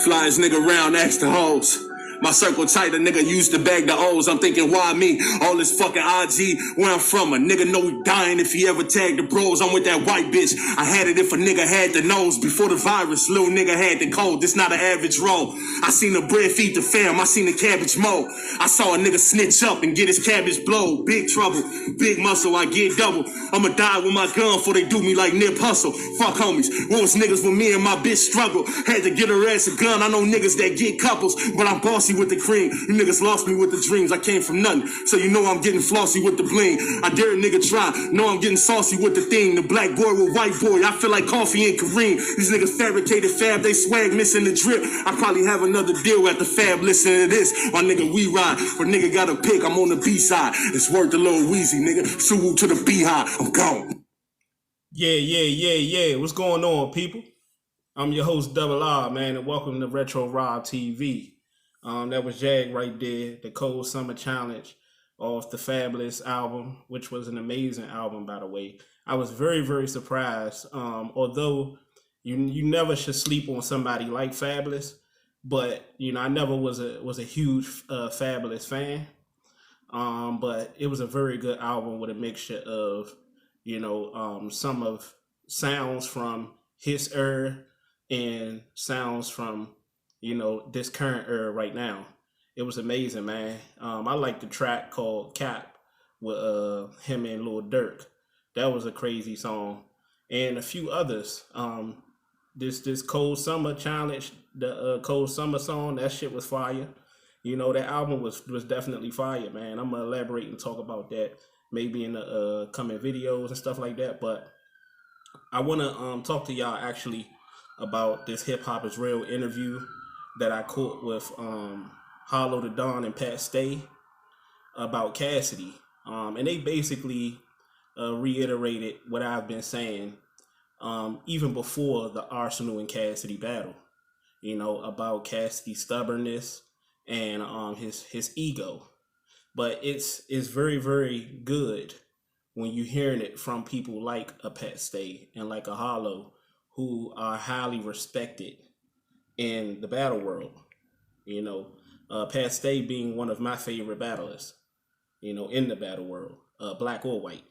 Flyest nigga round, ask the hoes. My circle tight, a nigga used to bag the O's. I'm thinking, why me? All this fucking IG, where I'm from. A nigga know he dying if he ever tagged the bros. I'm with that white bitch. I had it if a nigga had the nose. Before the virus, little nigga had the cold. This not an average roll. I seen the bread feed the fam. I seen the cabbage mold. I saw a nigga snitch up and get his cabbage blowed. Big trouble, big muscle, I get double. I'ma die with my gun before they do me like Nip Hustle. Fuck homies, once niggas with me and my bitch struggle. Had to get her ass a gun. I know niggas that get couples, but I'm bossy with the cream. You niggas lost me with the dreams. I came from nothing, so you know I'm getting flossy with the bling. I dare a nigga try, know I'm getting saucy with the thing. The black boy with white boy, I feel like Coffee and Kareem. These niggas fabricated fab, they swag missing the drip. I probably have another deal at the fab. Listen to this, my nigga we ride. But nigga got a pick, I'm on the B side. It's worth a little wheezy, nigga. Suwu to the beehive, I'm gone. Yeah. What's going on, people? I'm your host, Double R, man, and welcome to Retro Rob TV. That was Jag right there, the Cold Summer Challenge off the Fabulous album, which was an amazing album, by the way. I was very, very surprised. Although you never should sleep on somebody like Fabulous, but I never was a huge Fabulous fan. But it was a very good album with a mixture of some of sounds from his era and sounds from this current era right now. It was amazing, man. I like the track called Cap with him and Lil Durk. That was a crazy song, and a few others. This Cold Summer Challenge, the Cold Summer song, that shit was fire. That album was definitely fire, man. I'm gonna elaborate and talk about that maybe in the coming videos and stuff like that. But I wanna talk to y'all actually about this Hip Hop Is Real interview that I caught with Hollow the Don and Pat Stay about Cassidy. And they basically reiterated what I've been saying even before the Arsenal and Cassidy battle, about Cassidy's stubbornness and his ego. But it's very, very good when you're hearing it from people like a Pat Stay and like a Hollow, who are highly respected in the battle world. Pat Stay being one of my favorite battlers, in the battle world, black or white.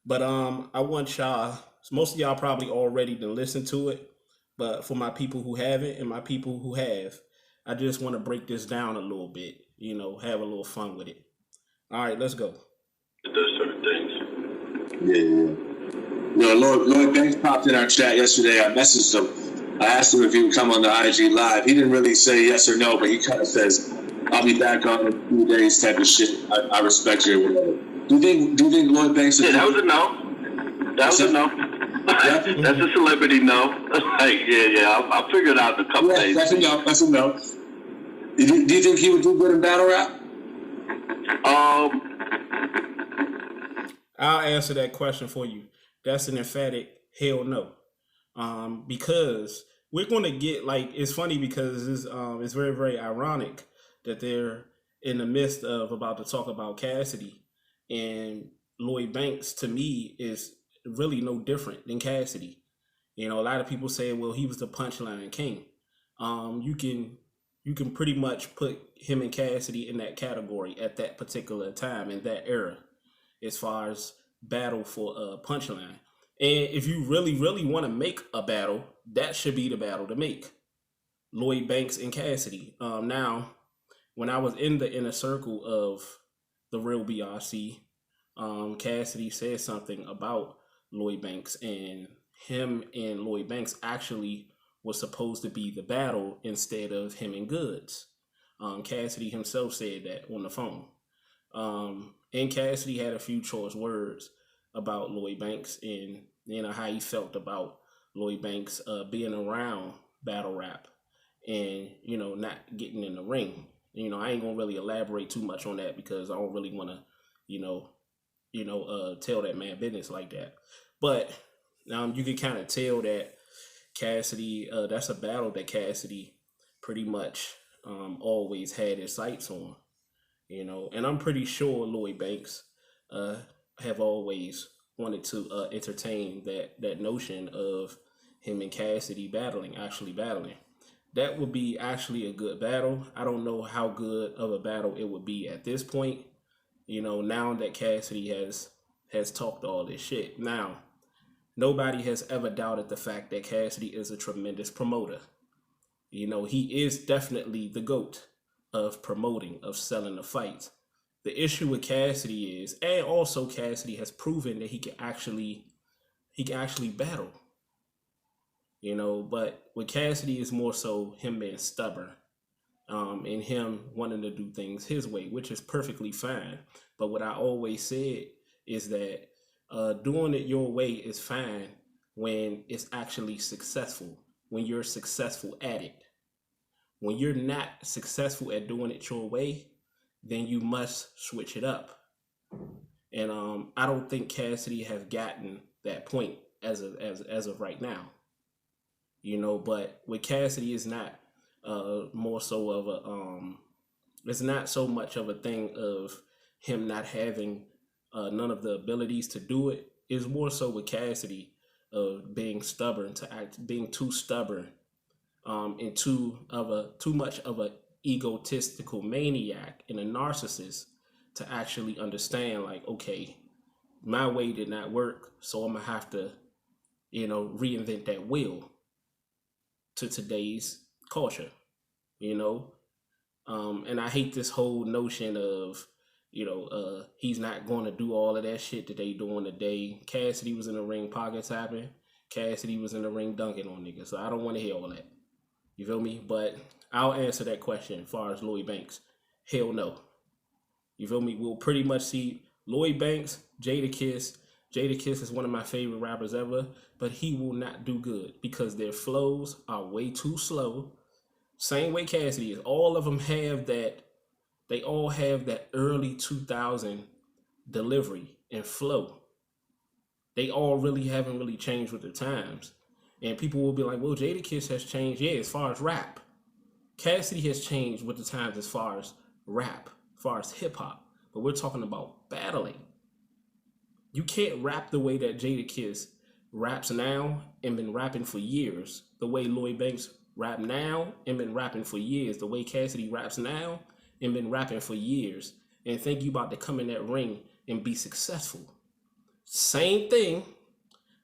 But I want y'all, most of y'all probably already done listened to it, but for my people who haven't and my people who have, I just want to break this down a little bit, have a little fun with it. All right, let's go. It does certain things. Yeah. Lloyd Banks popped in our chat yesterday. I messaged him. I asked him if he would come on the IG Live. He didn't really say yes or no, but he kind of says, I'll be back on in a few days type of shit. I respect you or whatever. Do you think Lloyd Banks is... Yeah, that was a no. That was a no. Yeah. That's a celebrity no. I figured out in a couple days. That's a no. Do you think he would do good in battle rap? I'll answer that question for you. That's an emphatic hell no. Because we're going to get, it's funny because it's very, very ironic that they're in the midst of about to talk about Cassidy, and Lloyd Banks to me is really no different than Cassidy. A lot of people say, well, he was the punchline king. You can pretty much put him and Cassidy in that category at that particular time in that era, as far as battle for a punchline. And if you really, really want to make a battle, that should be the battle to make. Lloyd Banks and Cassidy. Now, when I was in the inner circle of the real BRC, Cassidy said something about Lloyd Banks, and him and Lloyd Banks actually was supposed to be the battle instead of him and Goods. Cassidy himself said that on the phone. And Cassidy had a few choice words about Lloyd Banks and how he felt about Lloyd Banks being around battle rap and not getting in the ring. I ain't gonna really elaborate too much on that because I don't really want to tell that man business like that. But you can kind of tell that Cassidy, that's a battle that Cassidy pretty much always had his sights on, and I'm pretty sure Lloyd Banks have always wanted to entertain that notion of him and Cassidy actually battling. that would be actually a good battle. I don't know how good of a battle it would be at this point. Now that Cassidy has talked all this shit. Now, nobody has ever doubted the fact that Cassidy is a tremendous promoter. He is definitely the GOAT of promoting, of selling the fights. The issue with Cassidy is, and also Cassidy has proven that he can actually battle. But with Cassidy is more so him being stubborn, and him wanting to do things his way, which is perfectly fine. But what I always said is that doing it your way is fine when it's actually successful, when you're successful at it. When you're not successful at doing it your way, then you must switch it up. And I don't think Cassidy has gotten that point as of right now. But with Cassidy, it's not more so of a it's not so much of a thing of him not having none of the abilities to do it. It's more so with Cassidy of being stubborn, being too stubborn, and too much of a egotistical maniac and a narcissist to actually understand, like, okay, my way did not work, so I'm gonna have to, reinvent that wheel to today's culture, and I hate this whole notion of, he's not going to do all of that shit that they doing today. Cassidy was in the ring, pockets tapping. Cassidy was in the ring dunking on niggas, so I don't want to hear all that. You feel me? But I'll answer that question as far as Lloyd Banks. Hell no. You feel me? We'll pretty much see Lloyd Banks, Jadakiss. Jadakiss is one of my favorite rappers ever, but he will not do good because their flows are way too slow. Same way Cassidy is. All of them have that. They all have that early 2000 delivery and flow. They all really haven't really changed with the times. And people will be like, well, Jadakiss has changed. Yeah, as far as rap. Cassidy has changed with the times as far as rap, as far as hip hop. But we're talking about battling. You can't rap the way that Jadakiss raps now and been rapping for years. The way Lloyd Banks rap now and been rapping for years. The way Cassidy raps now and been rapping for years. And think you about to come in that ring and be successful. Same thing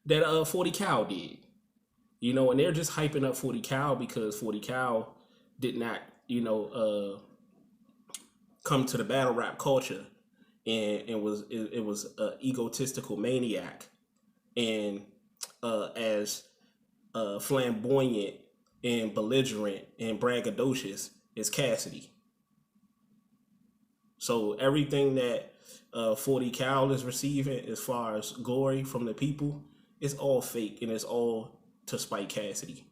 that 40 Cal did. And they're just hyping up 40 Cal because 40 Cal did not, come to the battle rap culture and was an egotistical maniac and as flamboyant and belligerent and braggadocious as Cassidy. So everything that 40 Cal is receiving as far as glory from the people is all fake and it's all to spite Cassidy.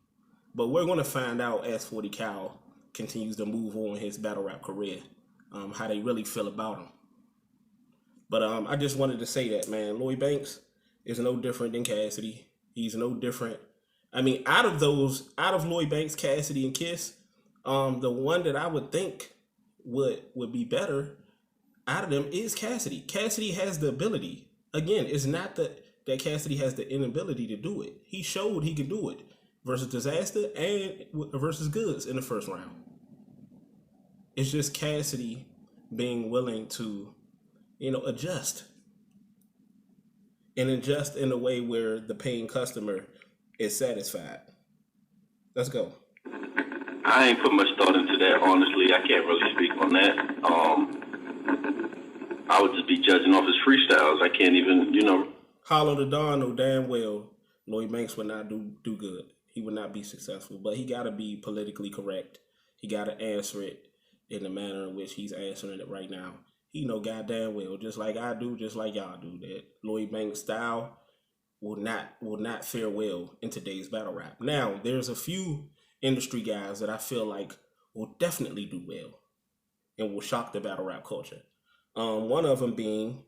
But we're going to find out as 40 Cal continues to move on his battle rap career, how they really feel about him. But I just wanted to say that, man, Lloyd Banks is no different than Cassidy. He's no different. I mean, out of Lloyd Banks, Cassidy, and Kiss, the one that I would think would be better out of them is Cassidy. Cassidy has the ability. Again, it's not that Cassidy has the inability to do it. He showed he could do it versus Disaster and versus Goods in the first round. It's just Cassidy being willing to, adjust. And adjust in a way where the paying customer is satisfied. Let's go. I ain't put much thought into that. Honestly, I can't really speak on that. I would just be judging off his freestyles. I can't even, Hollow the Dawn know damn well Lloyd Banks would not do good. He would not be successful. But he got to be politically correct. He got to answer it in the manner in which he's answering it right now. He know goddamn well, just like I do, just like y'all do, that Lloyd Banks' style will not fare well in today's battle rap. Now, there's a few industry guys that I feel like will definitely do well and will shock the battle rap culture. One of them being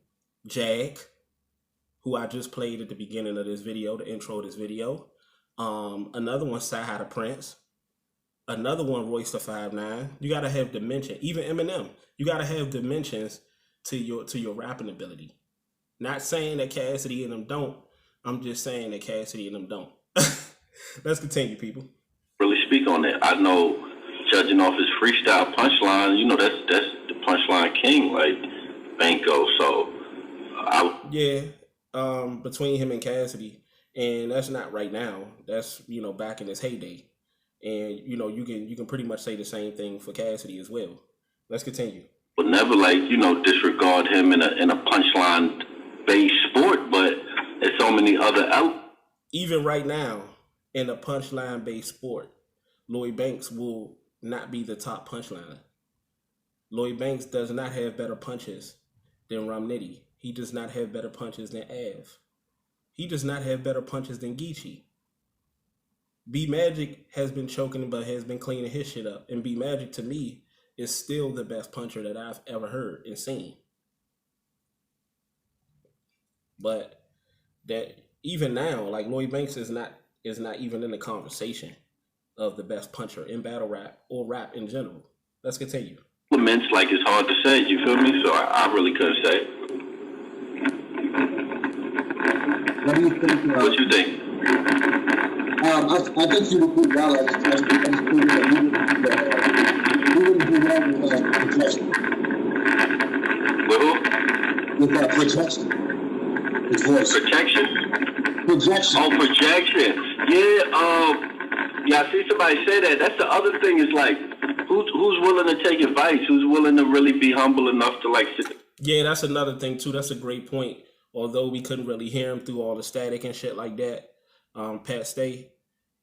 Jag, who I just played at the beginning of this video, the intro of this video. Another one, Sahara Prince. Another one, Royce the 5'9". You gotta have dimension. Even Eminem, you gotta have dimensions to your rapping ability. Not saying that Cassidy and them don't. I'm just saying that Cassidy and them don't. Let's continue, people. really speak on it. I know, judging off his freestyle punchline, you know, that's the punchline king, like Banco. So, between him and Cassidy, and that's not right now. That's back in his heyday, and you can pretty much say the same thing for Cassidy as well. Let's continue. But never disregard him in a punchline based sport, but there's so many other even right now in a punchline based sport, Lloyd Banks will not be the top punchliner. Lloyd Banks does not have better punches than Romnitty. He does not have better punches than Av. He does not have better punches than Geechee. B Magic has been choking but has been cleaning his shit up. And B Magic to me is still the best puncher that I've ever heard and seen. But that even now, like Lloyd Banks is not even in the conversation of the best puncher in battle rap or rap in general. Let's continue. Elements, like it's hard to say, you feel me? So I really couldn't say. What do you think? What you think? I think you would do well as you wouldn't do well with projection. With who? With projection. With voice. Protection? Projection. Oh, projections. Yeah, I see somebody say that. That's the other thing is like, who's willing to take advice? Who's willing to really be humble enough to like sit? Yeah, that's another thing too. That's a great point. Although we couldn't really hear him through all the static and shit like that, Pat Stay,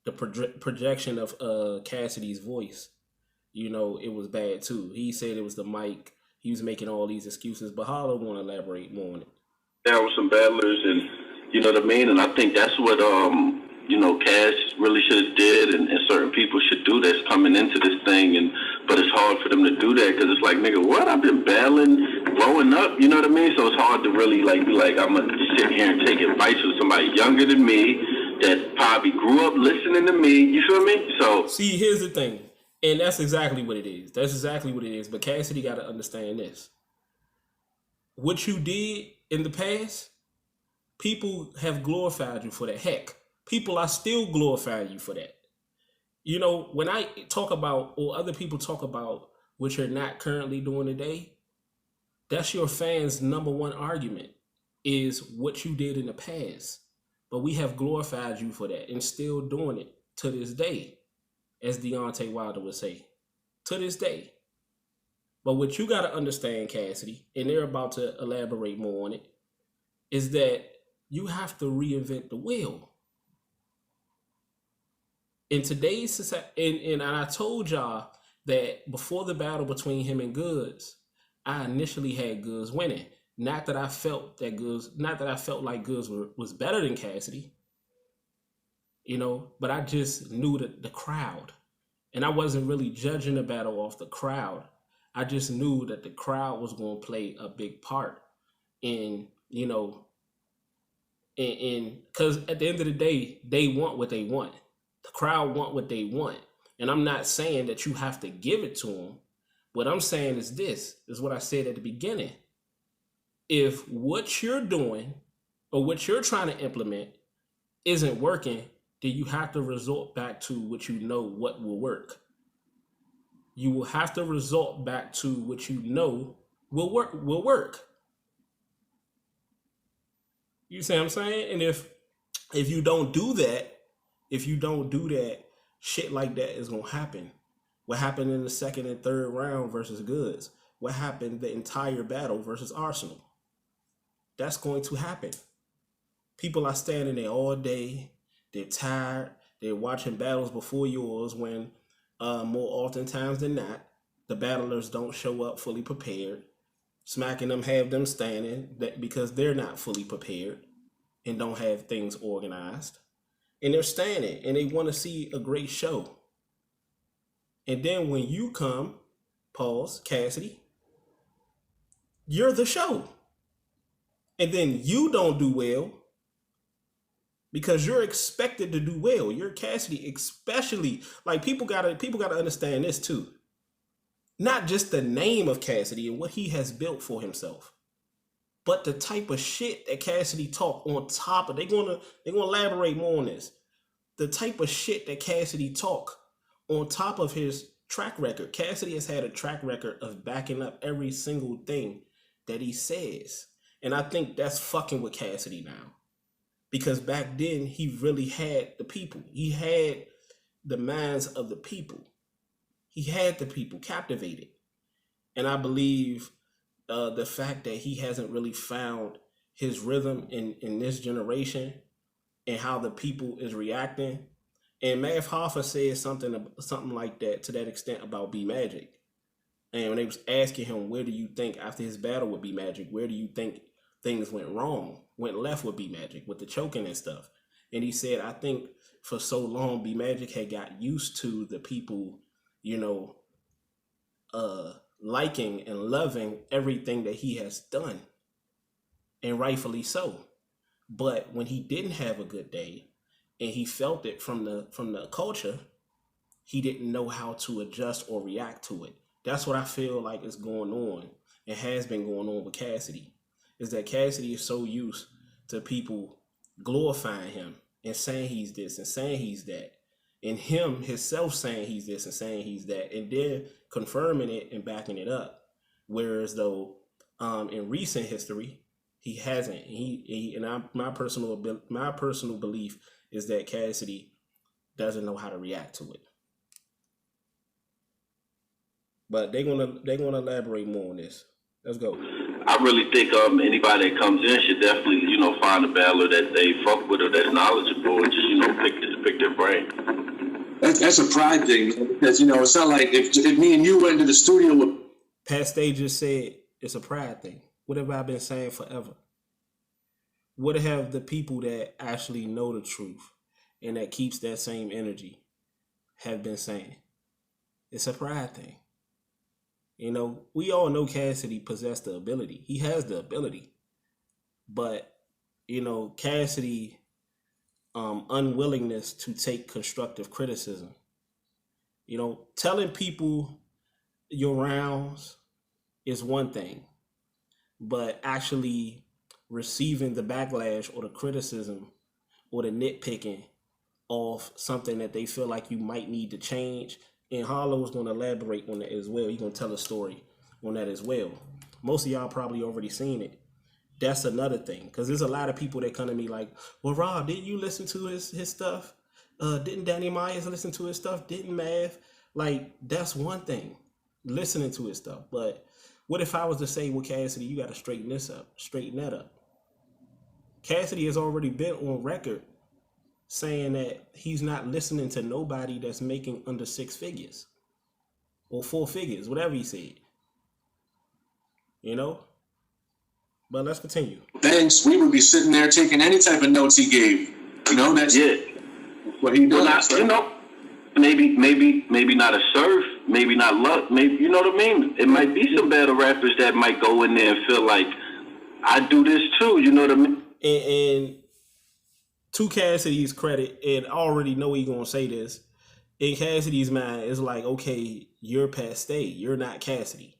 the projection of Cassidy's voice, it was bad too. He said it was the mic. He was making all these excuses, but Hollow want to elaborate more on it. There were some battlers, and you know what I mean. And I think that's what Cass really should have did, and certain people should do that's coming into this thing. But it's hard for them to do that because it's like, nigga, what? I've been battling growing up, you know what I mean? So it's hard to really be like, I'm gonna sit here and take advice from somebody younger than me that probably grew up listening to me. You feel me? So see, here's the thing, and that's exactly what it is. That's exactly what it is. But Cassidy got to understand this. What you did in the past, people have glorified you for that. Heck, people are still glorifying you for that. When I talk about, or other people talk about what you're not currently doing today, that's your fans' number one argument, is what you did in the past. But we have glorified you for that and still doing it to this day, as Deontay Wilder would say, to this day. But what you got to understand, Cassidy, and they're about to elaborate more on it, is that you have to reinvent the wheel. In today's society, and I told y'all that before the battle between him and Goods, I initially had Goods winning. Not that I felt like Goods was better than Cassidy, but I just knew that the crowd, and I wasn't really judging the battle off the crowd. I just knew that the crowd was going to play a big part in, because at the end of the day, they want what they want. The crowd want what they want. And I'm not saying that you have to give it to them. What I'm saying is this, is what I said at the beginning. If what you're doing or what you're trying to implement isn't working, then you have to resort back to what what will work. You will have to resort back to what will work. You see what I'm saying? And if you don't do that, shit like that is gonna happen. What happened in the second and third round versus Goods? What happened the entire battle versus Arsenal? That's going to happen. People are standing there all day. They're tired. They're watching battles before yours when more oftentimes than not, the battlers don't show up fully prepared. Smacking them, have them standing because they're not fully prepared and don't have things organized. And they're standing and they want to see a great show. And then when you come, pause, Cassidy, you're the show. And then you don't do well because you're expected to do well. You're Cassidy, especially, like people gotta understand this too. Not just the name of Cassidy and what he has built for himself, but the type of shit that Cassidy talk on top of. They're gonna elaborate more on this. The type of shit that Cassidy talk On top of his track record, Cassidy has had a track record of backing up every single thing that he says. And I think that's fucking with Cassidy now. Because back then, he really had the people. He had the minds of the people. He had the people captivated. And I believe the fact that he hasn't really found his rhythm in this generation and how the people is reacting. And Mav Hoffa said something like that, to that extent, about B Magic. And when they was asking him, where do you think, after his battle with B Magic, where do you think things went left with B Magic, with the choking and stuff? And he said, I think for so long, B Magic had got used to the people, liking and loving everything that he has done. And rightfully so. But when he didn't have a good day, and he felt it from the culture, he didn't know how to adjust or react to it. That's what I feel like is going on and has been going on with Cassidy, is that Cassidy is so used to people glorifying him and saying he's this and saying he's that, and him himself saying he's this and saying he's that, and then confirming it and backing it up. Whereas though in recent history, he hasn't. My personal belief is that Cassidy doesn't know how to react to it. But they're gonna elaborate more on this. Let's go. I really think anybody that comes in should definitely, find a battler that they fuck with or that's knowledgeable and just, pick their brain. That's a pride thing, because, it's not like if me and you went into the studio with... Pat Stay just said it's a pride thing. What have I been saying forever? What have the people that actually know the truth and that keeps that same energy have been saying? It's a pride thing. We all know Cassidy possessed the ability. He has the ability. But, Cassidy unwillingness to take constructive criticism. Telling people your rounds is one thing, but actually receiving the backlash or the criticism or the nitpicking of something that they feel like you might need to change. And Harlow's going to elaborate on that as well. He's going to tell a story on that as well. Most of y'all probably already seen it. That's another thing, because there's a lot of people that come to me like, well, Rob, didn't you listen to his stuff? Didn't Danny Myers listen to his stuff? Didn't Mav? Like, that's one thing, listening to his stuff. But what if I was to say, well, Cassidy, you got to straighten that up. Cassidy has already been on record saying that he's not listening to nobody that's making under 6 figures or 4 figures, whatever he said. But let's continue. Thanks. We would be sitting there taking any type of notes he gave. That's what he does. Maybe not a surf, maybe not luck, maybe, you know what I mean? It might be some better rappers that might go in there and feel like, I do this too, you know what I mean? And to Cassidy's credit, and I already know he's gonna say this, in Cassidy's mind, it's like, okay, you're Pat Stay, you're not Cassidy.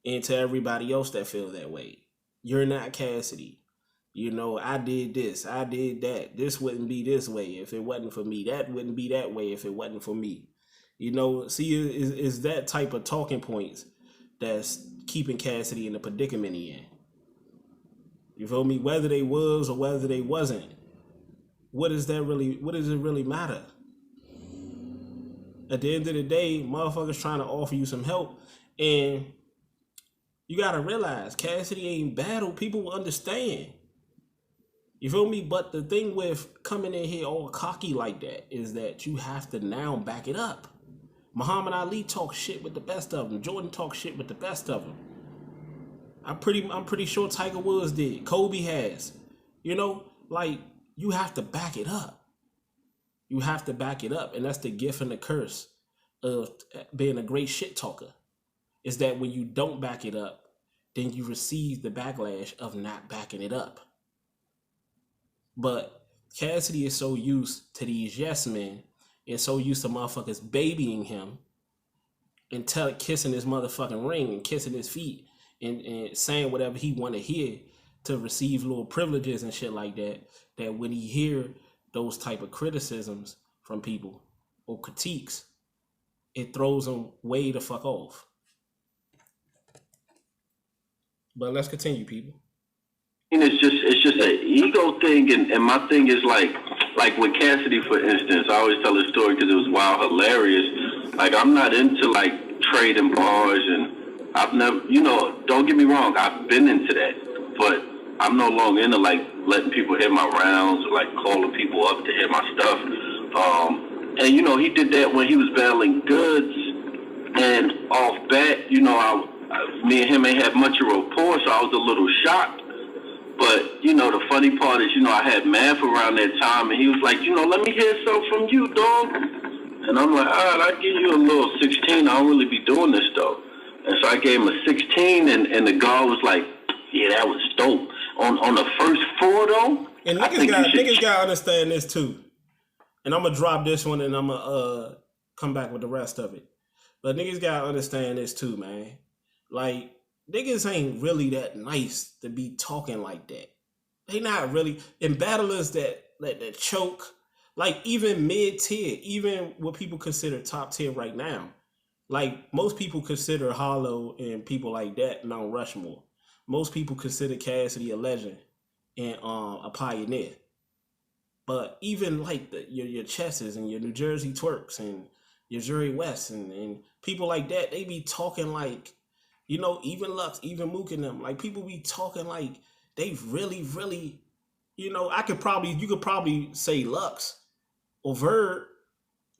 And to everybody else that feels that way, you're not Cassidy. I did this, I did that. This wouldn't be this way if it wasn't for me. That wouldn't be that way if it wasn't for me. See, is that type of talking points that's keeping Cassidy in the predicament he in. You feel me? Whether they was or whether they wasn't, what does it really matter? At the end of the day, motherfuckers trying to offer you some help, and you gotta realize Cassidy ain't battled. People will understand. You feel me? But the thing with coming in here all cocky like that is that you have to now back it up. Muhammad Ali talks shit with the best of them. Jordan talks shit with the best of them. I'm pretty sure Tiger Woods did. Kobe has. You have to back it up. You have to back it up. And that's the gift and the curse of being a great shit talker. Is that when you don't back it up, then you receive the backlash of not backing it up. But Cassidy is so used to these yes men and so used to motherfuckers babying him and kissing his motherfucking ring and kissing his feet and saying whatever he want to hear to receive little privileges and shit like that, that when he hear those type of criticisms from people or critiques, it throws them way the fuck off. But let's continue, people. And it's just an ego thing, and my thing is like with Cassidy, for instance. I always tell this story because it was wild, hilarious. Like, I'm not into like trading bars, and I've never, don't get me wrong, I've been into that, but I'm no longer into like letting people hit my rounds or like calling people up to hit my stuff. And he did that when he was battling Goods, and off bat, me and him ain't had much of a rapport, so I was a little shocked. But, the funny part is, I had Math around that time, and he was like, let me hear something from you, dog. And I'm like, all right, I'll give you a little 16. I don't really be doing this, though. And so I gave him a 16, and the guard was like, yeah, that was dope. On the first 4, though, and niggas got to understand this, too. And I'm going to drop this one, and I'm going to come back with the rest of it. But niggas got to understand this, too, man. Like, niggas ain't really that nice to be talking like that. They not really. And battlers that choke, like even mid-tier, even what people consider top tier right now. Like, most people consider Hollow and people like that Mount Rushmore. Most people consider Cassidy a legend and a pioneer. But even like your Chesses and your New Jersey Twerks and your Jerry West and people like that, they be talking like, even Lux, even Mook and them, like people be talking like they really, really, you could probably say Lux or Verd,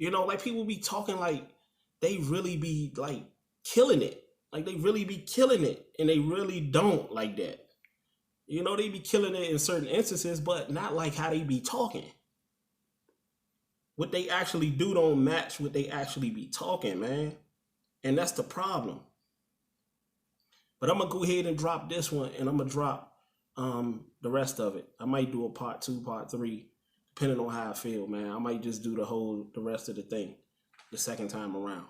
like people be talking like they really be like killing it. Like they really be killing it, and they really don't like that. They be killing it in certain instances, but not like how they be talking. What they actually do don't match what they actually be talking, man. And that's the problem. But I'm going to go ahead and drop this one, and I'm going to drop the rest of it. I might do a part 2, part 3, depending on how I feel, man. I might just do the rest of the thing the second time around.